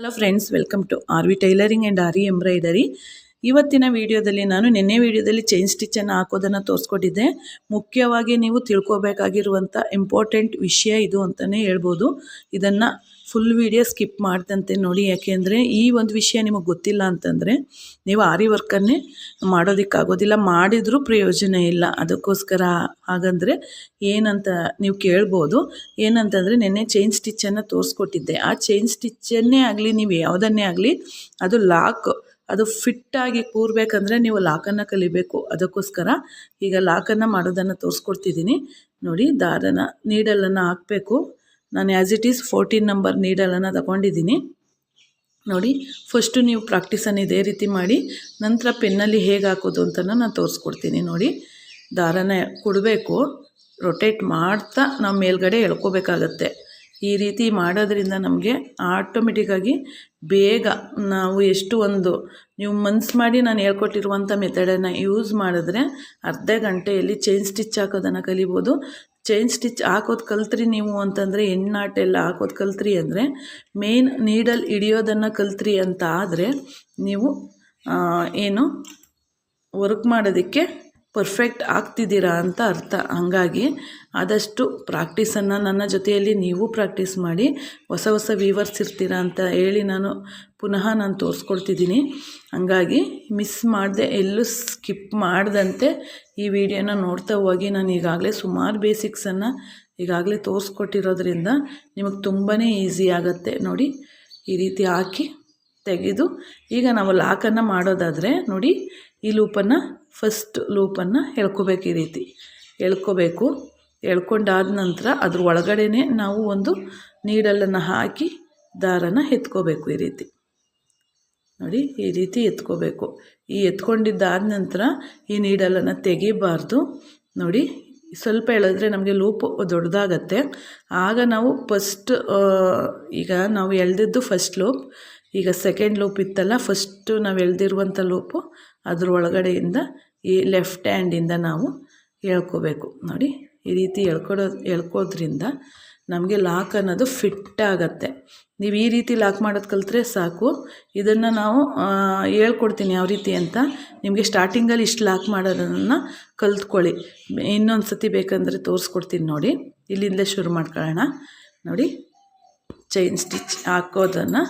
Hello friends, welcome to R V tailoring and R V embroidery. ಇವತ್ತಿನ ವಿಡಿಯೋದಲ್ಲಿ ನಾನು ನಿನ್ನೆ ವಿಡಿಯೋದಲ್ಲಿ ಚೈನ್ ಸ್ಟಿಚ್ಚನ್ನು ಹಾಕೋದನ್ನು ತೋರಿಸ್ಕೊಟ್ಟಿದ್ದೆ. ಮುಖ್ಯವಾಗಿ ನೀವು ತಿಳ್ಕೊಬೇಕಾಗಿರುವಂಥ ಇಂಪಾರ್ಟೆಂಟ್ ವಿಷಯ ಇದು ಅಂತಲೇ ಹೇಳ್ಬೋದು. ಇದನ್ನು ಫುಲ್ ವಿಡಿಯೋ ಸ್ಕಿಪ್ ಮಾಡ್ದಂತೆ ನೋಡಿ, ಯಾಕೆಂದರೆ ಈ ಒಂದು ವಿಷಯ ನಿಮಗೆ ಗೊತ್ತಿಲ್ಲ ಅಂತಂದರೆ ನೀವು ಆರಿ ವರ್ಕನ್ನೇ ಮಾಡೋದಕ್ಕಾಗೋದಿಲ್ಲ, ಮಾಡಿದರೂ ಪ್ರಯೋಜನ ಇಲ್ಲ. ಅದಕ್ಕೋಸ್ಕರ ಹಾಗಂದರೆ ಏನಂತ ನೀವು ಕೇಳ್ಬೋದು. ಏನಂತಂದರೆ ನಿನ್ನೆ ಚೈನ್ ಸ್ಟಿಚ್ಚನ್ನು ತೋರಿಸ್ಕೊಟ್ಟಿದ್ದೆ. ಆ ಚೈನ್ ಸ್ಟಿಚ್ಚನ್ನೇ ಆಗಲಿ, ನೀವು ಯಾವುದನ್ನೇ ಆಗಲಿ, ಅದು ಲಾಕ್, ಅದು ಫಿಟ್ಟಾಗಿ ಕೂರಬೇಕಂದ್ರೆ ನೀವು ಲಾಕನ್ನು ಕಲಿಬೇಕು. ಅದಕ್ಕೋಸ್ಕರ ಈಗ ಲಾಕನ್ನು ಮಾಡೋದನ್ನು ತೋರಿಸ್ಕೊಡ್ತಿದ್ದೀನಿ ನೋಡಿ. ದಾರನ ನೀಡಲನ್ನು ಹಾಕಬೇಕು. ನಾನು ಆ್ಯಸ್ ಇಟ್ ಈಸ್ 14 ನಂಬರ್ ನೀಡಲನ್ನು ತಗೊಂಡಿದ್ದೀನಿ ನೋಡಿ. ಫಸ್ಟು ನೀವು ಪ್ರಾಕ್ಟೀಸನ್ನು ಇದೇ ರೀತಿ ಮಾಡಿ, ನಂತರ ಪೆನ್ನಲ್ಲಿ ಹೇಗೆ ಹಾಕೋದು ಅಂತ ನಾನು ತೋರಿಸ್ಕೊಡ್ತೀನಿ ನೋಡಿ. ದಾರನ ಕೊಡಬೇಕು, ರೊಟೇಟ್ ಮಾಡ್ತಾ ನಾವು ಮೇಲ್ಗಡೆ ಎಳ್ಕೋಬೇಕಾಗತ್ತೆ. ಈ ರೀತಿ ಮಾಡೋದ್ರಿಂದ ನಮಗೆ ಆಟೋಮೆಟಿಕ್ಕಾಗಿ ಬೇಗ ನಾವು ನೀವು ಮನ್ಸು ಮಾಡಿ ನಾನು ಹೇಳ್ಕೊಟ್ಟಿರುವಂಥ ಮೆಥಡನ್ನು ಯೂಸ್ ಮಾಡಿದ್ರೆ ಅರ್ಧ ಗಂಟೆಯಲ್ಲಿ ಚೈನ್ ಸ್ಟಿಚ್ ಹಾಕೋದನ್ನು ಕಲಿಬೋದು. ಚೈನ್ ಸ್ಟಿಚ್ ಹಾಕೋದು ಕಲ್ತ್ರಿ ನೀವು ಅಂತಂದರೆ, ಹೆಣ್ಣಾಟೆಲ್ಲ ಹಾಕೋದು ಕಲ್ತ್ರಿ ಅಂದರೆ, ಮೇನ್ ನೀಡಲ್ ಹಿಡಿಯೋದನ್ನು ಕಲ್ತ್ರಿ ಅಂತ ಆದರೆ ನೀವು ವರ್ಕ್ ಮಾಡೋದಕ್ಕೆ ಪರ್ಫೆಕ್ಟ್ ಆಗ್ತಿದ್ದೀರಾ ಅಂತ ಅರ್ಥ. ಹಾಗಾಗಿ ಆದಷ್ಟು ಪ್ರಾಕ್ಟೀಸನ್ನು ನನ್ನ ಜೊತೆಯಲ್ಲಿ ನೀವು ಪ್ರಾಕ್ಟೀಸ್ ಮಾಡಿ. ಹೊಸ ಹೊಸ ವ್ಯೂವರ್ಸ್ ಇರ್ತೀರಾ ಅಂತ ಹೇಳಿ ನಾನು ತೋರಿಸ್ಕೊಡ್ತಿದ್ದೀನಿ. ಹಾಗಾಗಿ ಮಿಸ್ ಮಾಡದೆ, ಎಲ್ಲೂ ಸ್ಕಿಪ್ ಮಾಡ್ದಂತೆ ಈ ವಿಡಿಯೋನ ನೋಡ್ತಾ ಹೋಗಿ. ನಾನು ಈಗಾಗಲೇ ಸುಮಾರು ಬೇಸಿಕ್ಸನ್ನು ಈಗಾಗಲೇ ತೋರಿಸ್ಕೊಟ್ಟಿರೋದ್ರಿಂದ ನಿಮಗೆ ತುಂಬಾ ಈಸಿ ಆಗುತ್ತೆ ನೋಡಿ. ಈ ರೀತಿ ಹಾಕಿ ತೆಗೆದು ಈಗ ನಾವು ಲಾಕನ್ನು ಮಾಡೋದಾದರೆ ನೋಡಿ, ಈ ಲೂಪನ್ನು ಫಸ್ಟ್ ಲೂಪನ್ನು ಎಳ್ಕೋಬೇಕು. ಈ ರೀತಿ ಎಳ್ಕೋಬೇಕು. ಎಳ್ಕೊಂಡಾದ ನಂತರ ಅದ್ರ ಒಳಗಡೆ ನಾವು ಒಂದು ನೀಡಲನ್ನು ಹಾಕಿ ದಾರನ ಎತ್ಕೋಬೇಕು. ಈ ರೀತಿ ನೋಡಿ, ಈ ರೀತಿ ಎತ್ಕೋಬೇಕು. ಈ ಎತ್ಕೊಂಡಿದ್ದಾದ ನಂತರ ಈ ನೀಡಲನ್ನು ತೆಗಿಬಾರ್ದು ನೋಡಿ. ಸ್ವಲ್ಪ ಎಳೆದ್ರೆ ನಮಗೆ ಲೂಪು ದೊಡ್ಡದಾಗತ್ತೆ. ಆಗ ನಾವು ಈಗ ನಾವು ಎಳೆದಿದ್ದು ಫಸ್ಟ್ ಲೂಪ್, ಈಗ ಸೆಕೆಂಡ್ ಲೂಪ್ ಇತ್ತಲ್ಲ, ಫಸ್ಟು ನಾವು ಎಳೆದಿರುವಂಥ ಲೂಪು ಅದ್ರ ಒಳಗಡೆಯಿಂದ ಈ ಲೆಫ್ಟ್ ಹ್ಯಾಂಡಿಂದ ನಾವು ಎಳ್ಕೋಬೇಕು ನೋಡಿ. ಈ ರೀತಿ ಎಳ್ಕೋದ್ರಿಂದ ನಮಗೆ ಲಾಕ್ ಅನ್ನೋದು ಫಿಟ್ ಆಗುತ್ತೆ. ನೀವು ಈ ರೀತಿ ಲಾಕ್ ಮಾಡೋದು ಕಲಿತ್ರೆ ಸಾಕು. ಇದನ್ನು ನಾವು ಹೇಳ್ಕೊಡ್ತೀನಿ ಯಾವ ರೀತಿ ಅಂತ. ನಿಮಗೆ ಸ್ಟಾರ್ಟಿಂಗಲ್ಲಿ ಇಷ್ಟು ಲಾಕ್ ಮಾಡೋದನ್ನು ಕಲ್ತ್ಕೊಳ್ಳಿ. ಇನ್ನೊಂದು ಸತಿ ಬೇಕಂದರೆ ತೋರಿಸ್ಕೊಡ್ತೀನಿ ನೋಡಿ. ಇಲ್ಲಿಂದಲೇ ಶುರು ಮಾಡ್ಕೊಳ್ಳೋಣ ನೋಡಿ. ಚೈನ್ ಸ್ಟಿಚ್ ಹಾಕೋದನ್ನು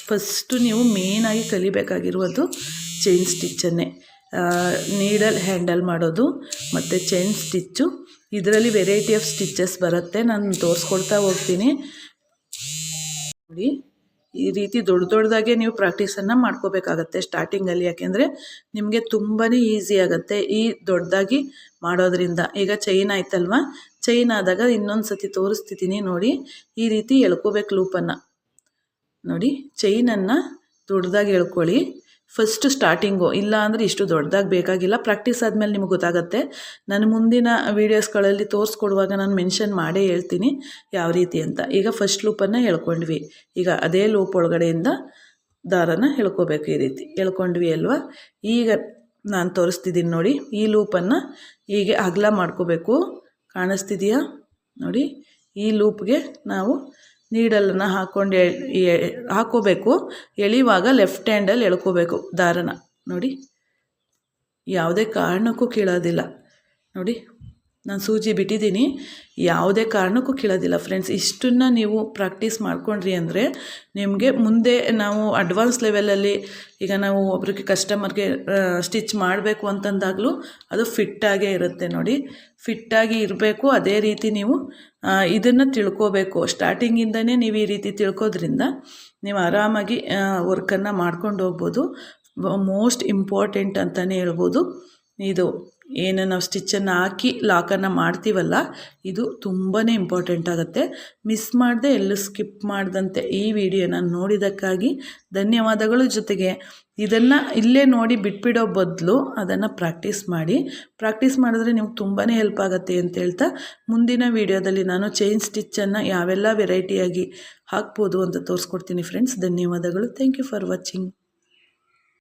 ಫಸ್ಟು ನೀವು ಮೇನಾಗಿ ಕಲಿಬೇಕಾಗಿರುವುದು ಚೈನ್ ಸ್ಟಿಚ್ಚನ್ನೇ. ನೀಡಲ್ ಹ್ಯಾಂಡಲ್ ಮಾಡೋದು ಮತ್ತು ಚೈನ್ ಸ್ಟಿಚ್ಚು, ಇದರಲ್ಲಿ ವೆರೈಟಿ ಆಫ್ ಸ್ಟಿಚ್ಚಸ್ ಬರುತ್ತೆ. ನಾನು ತೋರಿಸ್ಕೊಡ್ತಾ ಹೋಗ್ತೀನಿ ನೋಡಿ. ಈ ರೀತಿ ದೊಡ್ಡದಾಗೆ ನೀವು ಪ್ರಾಕ್ಟೀಸನ್ನು ಮಾಡ್ಕೋಬೇಕಾಗತ್ತೆ ಸ್ಟಾರ್ಟಿಂಗಲ್ಲಿ, ಯಾಕೆಂದರೆ ನಿಮಗೆ ತುಂಬಾ ಈಸಿ ಆಗುತ್ತೆ ಈ ದೊಡ್ಡದಾಗಿ ಮಾಡೋದ್ರಿಂದ. ಈಗ ಚೈನ್ ಆಯ್ತಲ್ವ, ಚೈನ್ ಆದಾಗ ಇನ್ನೊಂದು ಸತಿ ತೋರಿಸ್ತಿದ್ದೀನಿ ನೋಡಿ. ಈ ರೀತಿ ಎಳ್ಕೋಬೇಕು ಲೂಪನ್ನು ನೋಡಿ. ಚೈನನ್ನು ದೊಡ್ಡದಾಗಿ ಎಳ್ಕೊಳ್ಳಿ ಫಸ್ಟು ಸ್ಟಾರ್ಟಿಂಗು. ಇಲ್ಲ ಅಂದರೆ ಇಷ್ಟು ದೊಡ್ಡದಾಗಿ ಬೇಕಾಗಿಲ್ಲ, ಪ್ರಾಕ್ಟೀಸ್ ಆದಮೇಲೆ ನಿಮಗೆ ಗೊತ್ತಾಗುತ್ತೆ. ನಾನು ಮುಂದಿನ ವೀಡಿಯೋಸ್ಗಳಲ್ಲಿ ತೋರಿಸ್ಕೊಡುವಾಗ ನಾನು ಮೆನ್ಷನ್ ಮಾಡೇ ಹೇಳ್ತೀನಿ ಯಾವ ರೀತಿ ಅಂತ. ಈಗ ಫಸ್ಟ್ ಲೂಪನ್ನು ಎಳ್ಕೊಂಡ್ವಿ. ಈಗ ಅದೇ ಲೂಪ್ ಒಳಗಡೆಯಿಂದ ದಾರನ ಎಳ್ಕೋಬೇಕು. ಈ ರೀತಿ ಎಳ್ಕೊಂಡ್ವಿ ಅಲ್ವಾ. ಈಗ ನಾನು ತೋರಿಸ್ತಿದ್ದೀನಿ ನೋಡಿ. ಈ ಲೂಪನ್ನು ಹೀಗೆ ಅಗಲ ಮಾಡ್ಕೋಬೇಕು. ಕಾಣಿಸ್ತಿದೆಯಾ ನೋಡಿ. ಈ ಲೂಪ್ಗೆ ನಾವು ನೀಡಲನ್ನು ಹಾಕೋಬೇಕು. ಎಳೆಯುವಾಗ ಲೆಫ್ಟ್ ಹ್ಯಾಂಡಲ್ಲಿ ಎಳ್ಕೋಬೇಕು ದಾರನ ನೋಡಿ. ಯಾವುದೇ ಕಾರಣಕ್ಕೂ ಕೀಳೋದಿಲ್ಲ ನೋಡಿ. ನಾನು ಸೂಜಿ ಬಿಟ್ಟಿದ್ದೀನಿ, ಯಾವುದೇ ಕಾರಣಕ್ಕೂ ಕೀಳೋದಿಲ್ಲ ಫ್ರೆಂಡ್ಸ್. ಇಷ್ಟನ್ನು ನೀವು ಪ್ರಾಕ್ಟೀಸ್ ಮಾಡ್ಕೊಂಡ್ರಿ ಅಂದರೆ ನಿಮಗೆ ಮುಂದೆ ನಾವು ಅಡ್ವಾನ್ಸ್ ಲೆವೆಲಲ್ಲಿ, ಈಗ ನಾವು ಒಬ್ರಿಗೆ ಕಸ್ಟಮರ್ಗೆ ಸ್ಟಿಚ್ ಮಾಡಬೇಕು ಅಂತಂದಾಗಲೂ ಅದು ಫಿಟ್ಟಾಗೇ ಇರುತ್ತೆ ನೋಡಿ. ಫಿಟ್ಟಾಗಿ ಇರಬೇಕು. ಅದೇ ರೀತಿ ನೀವು ಇದನ್ನು ತಿಳ್ಕೋಬೇಕು. ಸ್ಟಾರ್ಟಿಂಗಿಂದನೇ ನೀವು ಈ ರೀತಿ ತಿಳ್ಕೋದ್ರಿಂದ ನೀವು ಆರಾಮಾಗಿ ವರ್ಕನ್ನು ಮಾಡ್ಕೊಂಡು ಹೋಗ್ಬೋದು. ಮೋಸ್ಟ್ ಇಂಪಾರ್ಟೆಂಟ್ ಅಂತಲೇ ಹೇಳ್ಬೋದು. ಇದು ಏನು ನಾವು ಸ್ಟಿಚ್ಚನ್ನು ಹಾಕಿ ಲಾಕನ್ನು ಮಾಡ್ತೀವಲ್ಲ, ಇದು ತುಂಬಾ ಇಂಪಾರ್ಟೆಂಟ್ ಆಗುತ್ತೆ. ಮಿಸ್ ಮಾಡದೆ, ಎಲ್ಲೂ ಸ್ಕಿಪ್ ಮಾಡ್ದಂತೆ ಈ ವಿಡಿಯೋನ ನೋಡಿದ್ದಕ್ಕಾಗಿ ಧನ್ಯವಾದಗಳು. ಜೊತೆಗೆ ಇದನ್ನು ಇಲ್ಲೇ ನೋಡಿ ಬಿಟ್ಬಿಡೋ ಬದಲು ಅದನ್ನು ಪ್ರಾಕ್ಟೀಸ್ ಮಾಡಿ. ಪ್ರಾಕ್ಟೀಸ್ ಮಾಡಿದ್ರೆ ನಿಮ್ಗೆ ತುಂಬಾ ಹೆಲ್ಪ್ ಆಗುತ್ತೆ ಅಂತ ಹೇಳ್ತಾ, ಮುಂದಿನ ವಿಡಿಯೋದಲ್ಲಿ ನಾನು ಚೈನ್ ಸ್ಟಿಚ್ಚನ್ನು ಯಾವೆಲ್ಲ ವೆರೈಟಿಯಾಗಿ ಹಾಕ್ಬೋದು ಅಂತ ತೋರಿಸ್ಕೊಡ್ತೀನಿ ಫ್ರೆಂಡ್ಸ್. ಧನ್ಯವಾದಗಳು. Thank you for watching.